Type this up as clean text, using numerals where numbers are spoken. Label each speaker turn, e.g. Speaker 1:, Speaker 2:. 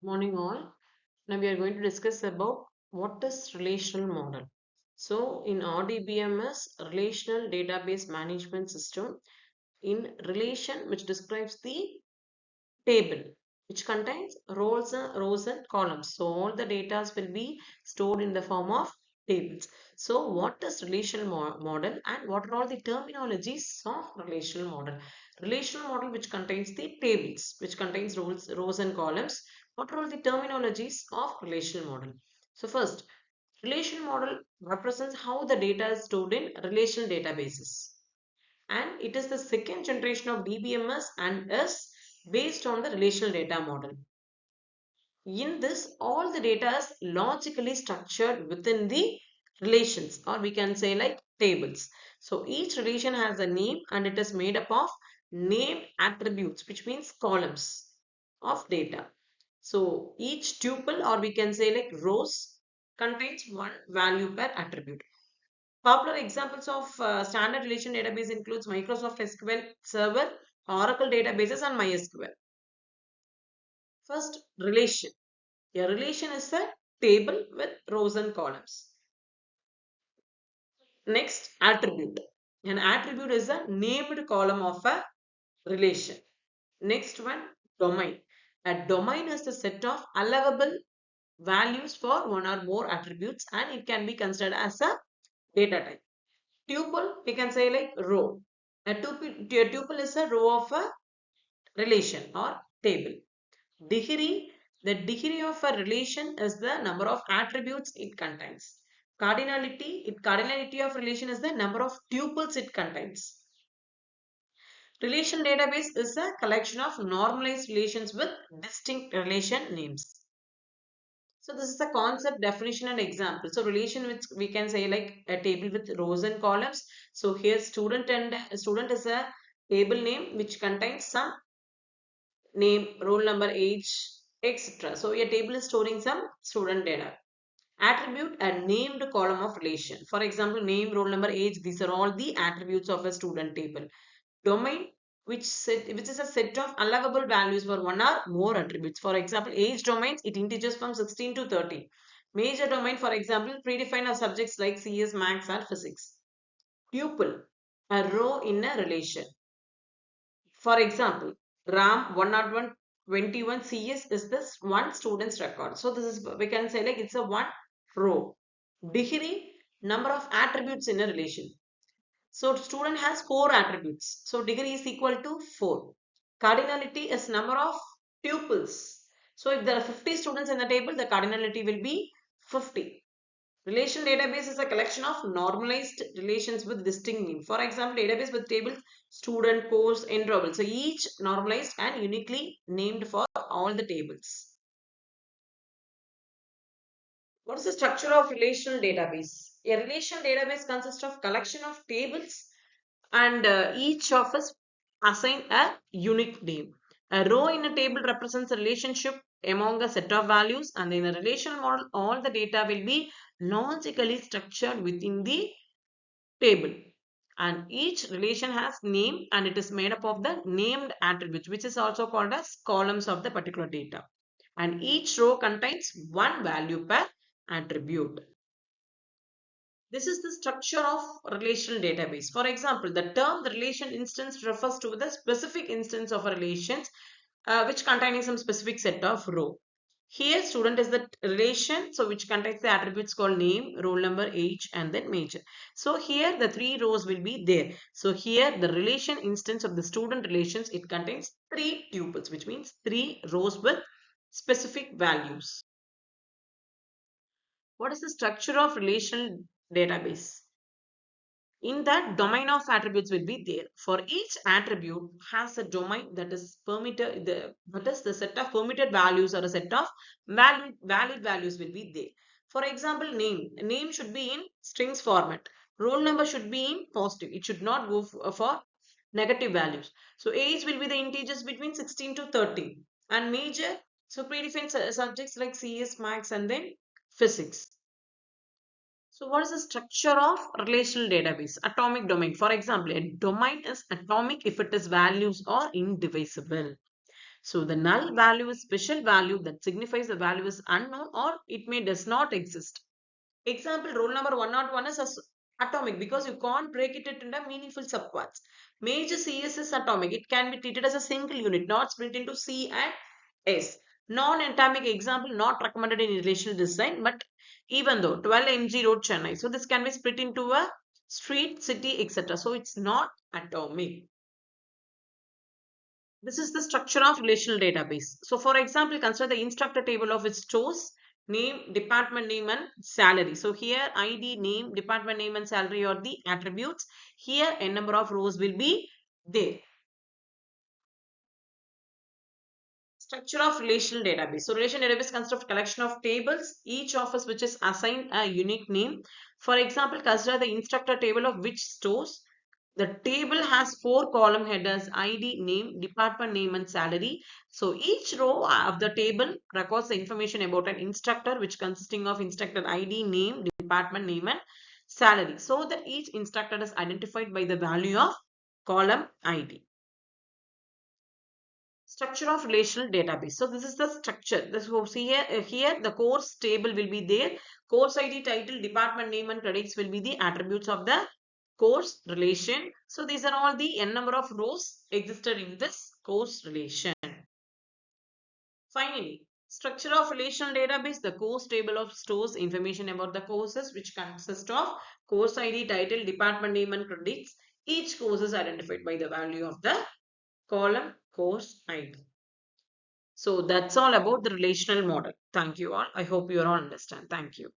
Speaker 1: Morning all. Now we are going to discuss about what is relational model. So in RDBMS, Relational Database Management System, in relation which describes the table which contains rows and columns. So all the data will be stored in the form of tables. So what is relational model and what are all the terminologies of relational model? Relational model which contains the tables, which contains rows and columns. What are all the terminologies of relational model? So first, relational model represents how the data is stored in relational databases, and it is the second generation of DBMS and is based on the relational data model. In this, all the data is logically structured within the relations, or we can say like tables. So each relation has a name and it is made up of named attributes, which means columns of data. So each tuple, or we can say like rows, contains one value per attribute. Popular examples of standard relation database includes Microsoft SQL Server, Oracle databases, and MySQL. First, relation. A relation is a table with rows and columns. Next, attribute. An attribute is a named column of a relation. Next one, domain. A domain is the set of allowable values for one or more attributes, and it can be considered as a data type. Tuple, we can say like row. A tuple is a row of a relation or table. Degree, the degree of a relation is the number of attributes it contains. Cardinality of relation is the number of tuples it contains. Relation database is a collection of normalized relations with distinct relation names. So this is the concept, definition, and example. So relation, which we can say like a table with rows and columns. So here student is a table name which contains some name, roll number, age, etc. So a table is storing some student data. Attribute, a named column of relation. For example, name, roll number, age. These are all the attributes of a student table. Domain, which is a set of allowable values for one or more attributes. For example, age domains, it integers from 16 to 30. Major domain, for example, predefined as subjects like CS, Maths, or Physics. Tuple, a row in a relation. For example, RAM 10121 CS is this one student's record. So this is, we can say like it's a one row. Degree, number of attributes in a relation. So student has 4 attributes. So degree is equal to 4. Cardinality is number of tuples. So if there are 50 students in the table, the cardinality will be 50. Relation database is a collection of normalized relations with distinct meaning. For example, database with tables, student, course, enrollment. So each normalized and uniquely named for all the tables. What is the structure of relational database? A relational database consists of collection of tables, and each of us assign a unique name. A row in a table represents a relationship among a set of values, and in a relational model, all the data will be logically structured within the table. And each relation has name and it is made up of the named attributes, which is also called as columns of the particular data. And each row contains one value per attribute. This is the structure of relational database. For example, the term the relation instance refers to the specific instance of a relations which containing some specific set of row. Here student is the relation, so which contains the attributes called name, roll number, age, and then major. So here the 3 rows will be there. So here the relation instance of the student relations, it contains 3 tuples, which means 3 rows with specific values. What is the structure of relational database? In that, domain of attributes will be there. For each attribute has a domain that is permitted, that is the set of permitted values or a set of valid values will be there. For example, name should be in strings format. Roll number should be in positive. It should not go for negative values. So age will be the integers between 16 to 30. And major, so predefined subjects like CS, Maths, and then Physics. So what is the structure of relational database? Atomic domain. For example, a domain is atomic if it is values are indivisible. So the null value is special value that signifies the value is unknown or it may does not exist. Example, roll number 101 is atomic because you can't break it into meaningful subparts. Major CS is atomic. It can be treated as a single unit, not split into C and S. Non-atomic example not recommended in relational design, but even though 12 mg road Chennai. So this can be split into a street, city, etc. So it's not atomic. This is the structure of relational database. So for example, consider the instructor table of its stores, name, department name and salary. So here ID, name, department name and salary are the attributes. Here a number of rows will be there. Structure of relational database. So relational database consists of collection of tables, each of us which is assigned a unique name. For example, consider the instructor table of which stores. The table has four column headers: ID, name, department name and salary. So each row of the table records the information about an instructor which consisting of instructor ID, name, department name and salary. So that each instructor is identified by the value of column ID. Structure of relational database. So this is the structure. This will see here the course table will be there. Course ID, title, department name and credits will be the attributes of the course relation. So these are all the n number of rows existed in this course relation. Finally, structure of relational database. The course table of stores information about the courses which consist of course ID, title, department name and credits. Each course is identified by the value of the column course ID. So that's all about the relational model. Thank you all. I hope you all understand. Thank you.